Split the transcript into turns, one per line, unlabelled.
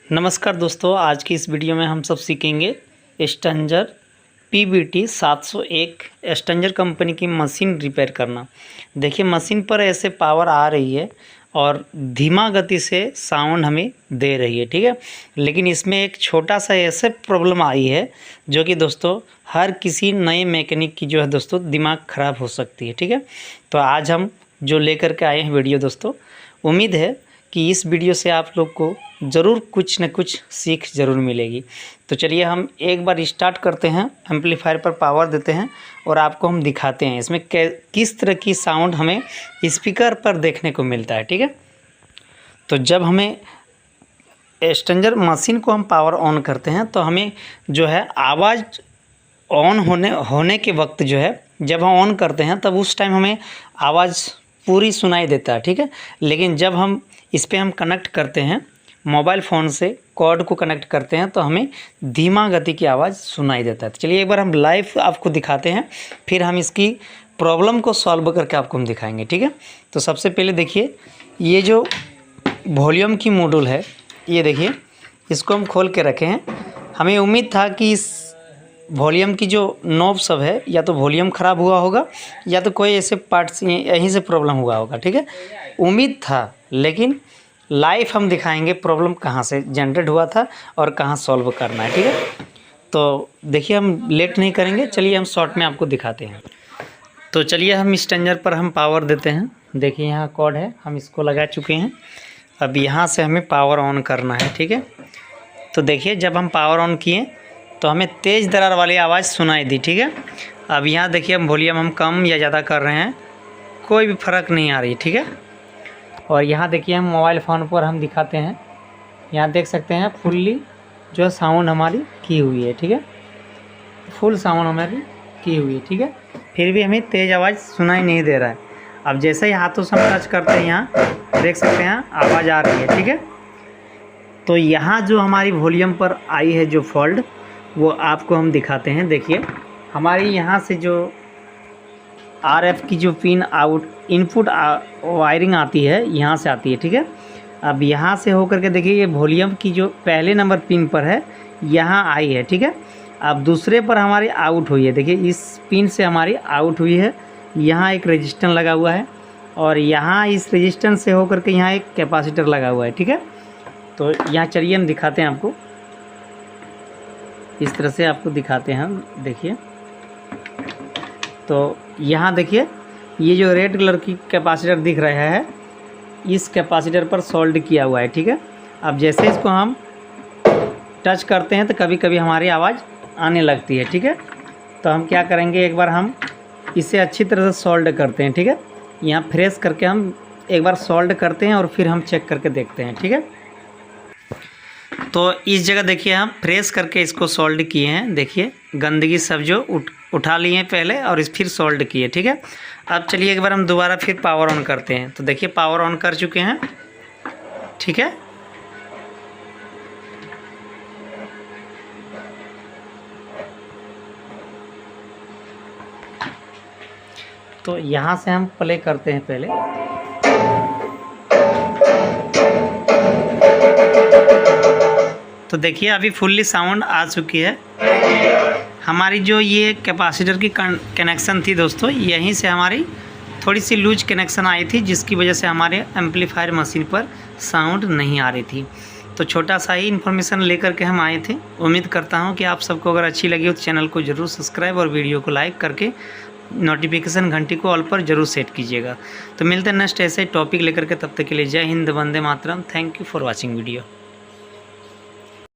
नमस्कार दोस्तों, आज की इस वीडियो में हम सब सीखेंगे स्टंजर PBT 701 स्टंजर कंपनी की मशीन रिपेयर करना। देखिए मशीन पर ऐसे पावर आ रही है और धीमा गति से साउंड हमें दे रही है, ठीक है। लेकिन इसमें एक छोटा सा ऐसे प्रॉब्लम आई है जो कि दोस्तों हर किसी नए मैकेनिक की जो है दोस्तों दिमाग ख़राब हो सकती है, ठीक है। तो आज हम जो लेकर के आए हैं वीडियो दोस्तों, उम्मीद है कि इस वीडियो से आप लोग को ज़रूर कुछ न कुछ सीख ज़रूर मिलेगी। तो चलिए हम एक बार स्टार्ट करते हैं, एम्पलीफायर पर पावर देते हैं और आपको हम दिखाते हैं इसमें किस तरह की साउंड हमें स्पीकर पर देखने को मिलता है, ठीक है। तो जब हमें स्टंजर मशीन को हम पावर ऑन करते हैं तो हमें जो है आवाज़ ऑन होने के वक्त जो है जब हम ऑन करते हैं तब उस टाइम हमें आवाज़ पूरी सुनाई देता है, ठीक है। लेकिन जब हम इस पर हम कनेक्ट करते हैं मोबाइल फ़ोन से, कॉर्ड को कनेक्ट करते हैं तो हमें धीमा गति की आवाज़ सुनाई देता है। तो चलिए एक बार हम लाइव आपको दिखाते हैं, फिर हम इसकी प्रॉब्लम को सॉल्व करके आपको हम दिखाएंगे, ठीक है। तो सबसे पहले देखिए ये जो वॉल्यूम की मॉड्यूल है, ये देखिए इसको हम खोल के रखे हैं। हमें उम्मीद था कि इस वॉल्यूम की जो नॉब सब है या तो वॉल्यूम ख़राब हुआ होगा या तो कोई ऐसे पार्ट्स यहीं से प्रॉब्लम हुआ होगा, ठीक है। उम्मीद था, लेकिन लाइव हम दिखाएंगे प्रॉब्लम कहाँ से जनरेट हुआ था और कहाँ सॉल्व करना है, ठीक है। तो देखिए हम लेट नहीं करेंगे, चलिए हम शॉर्ट में आपको दिखाते हैं। तो चलिए हम स्टंजर पर हम पावर देते हैं। देखिए यहाँ कॉर्ड है, हम इसको लगा चुके हैं। अब यहाँ से हमें पावर ऑन करना है, ठीक है। तो देखिए जब हम पावर ऑन किए तो हमें तेज़ दरार वाली आवाज़ सुनाई दी, ठीक है। अब यहाँ देखिए हम वॉल्यूम हम कम या ज़्यादा कर रहे हैं, कोई भी फ़र्क नहीं आ रही, ठीक है। और यहाँ देखिए हम मोबाइल फ़ोन पर हम दिखाते हैं, यहाँ देख सकते हैं फुल्ली जो साउंड हमारी की हुई है, ठीक है। फुल साउंड हमारी की हुई है, ठीक है। फिर भी हमें तेज़ आवाज़ सुनाई नहीं दे रहा है। अब जैसे ही हाथों से हम टच करते हैं यहाँ देख सकते हैं आवाज़ आ रही है, ठीक है। तो यहाँ जो हमारी वॉल्यूम पर आई है जो फॉल्ट, वो आपको हम दिखाते हैं। देखिए हमारी यहाँ से जो RF की जो पिन इनपुट वायरिंग आती है यहाँ से आती है, ठीक है। अब यहाँ से होकर के देखिए ये वॉल्यूम की जो पहले नंबर पिन पर है यहाँ आई है, ठीक है। अब दूसरे पर हमारी आउट हुई है, देखिए इस पिन से हमारी आउट हुई है। यहाँ एक रेजिस्टेंस लगा हुआ है और यहाँ इस रेजिस्टेंस से होकर के यहाँ एक कैपेसिटर लगा हुआ है, ठीक है। तो यहाँ चलिए हम दिखाते हैं आपको, इस तरह से आपको दिखाते हैं हम। देखिए तो यहाँ देखिए ये जो रेड कलर की कैपेसिटर दिख रहा है, इस कैपेसिटर पर सोल्ड किया हुआ है, ठीक है। अब जैसे इसको हम टच करते हैं तो कभी कभी हमारी आवाज़ आने लगती है, ठीक है। तो हम क्या करेंगे, एक बार हम इसे अच्छी तरह से सोल्ड करते हैं, ठीक है। यहाँ फ्रेश करके हम एक बार सोल्ड करते हैं और फिर हम चेक करके देखते हैं, ठीक है। तो इस जगह देखिए हम फ्रेश करके इसको सोल्ड किए हैं। देखिए गंदगी सब जो उठा लिए हैं पहले और फिर सोल्ड किए, ठीक है। अब चलिए एक बार हम दोबारा फिर पावर ऑन करते हैं। तो देखिए पावर ऑन कर चुके हैं, ठीक है। तो यहाँ से हम प्ले करते हैं पहले। तो देखिए अभी फुल्ली साउंड आ चुकी है। हमारी जो ये कैपेसिटर की कनेक्शन थी दोस्तों, यहीं से हमारी थोड़ी सी लूज कनेक्शन आई थी, जिसकी वजह से हमारे एम्पलीफायर मशीन पर साउंड नहीं आ रही थी। तो छोटा सा ही इन्फॉर्मेशन लेकर के हम आए थे। उम्मीद करता हूँ कि आप सबको अगर अच्छी लगी हो तो चैनल को ज़रूर सब्सक्राइब और वीडियो को लाइक करके नोटिफिकेशन घंटी को ऑल पर ज़रूर सेट कीजिएगा। तो मिलते हैं नेक्स्ट ऐसे टॉपिक लेकर के, तब तक के लिए जय हिंद, वंदे मातरम। Thank you for watching video.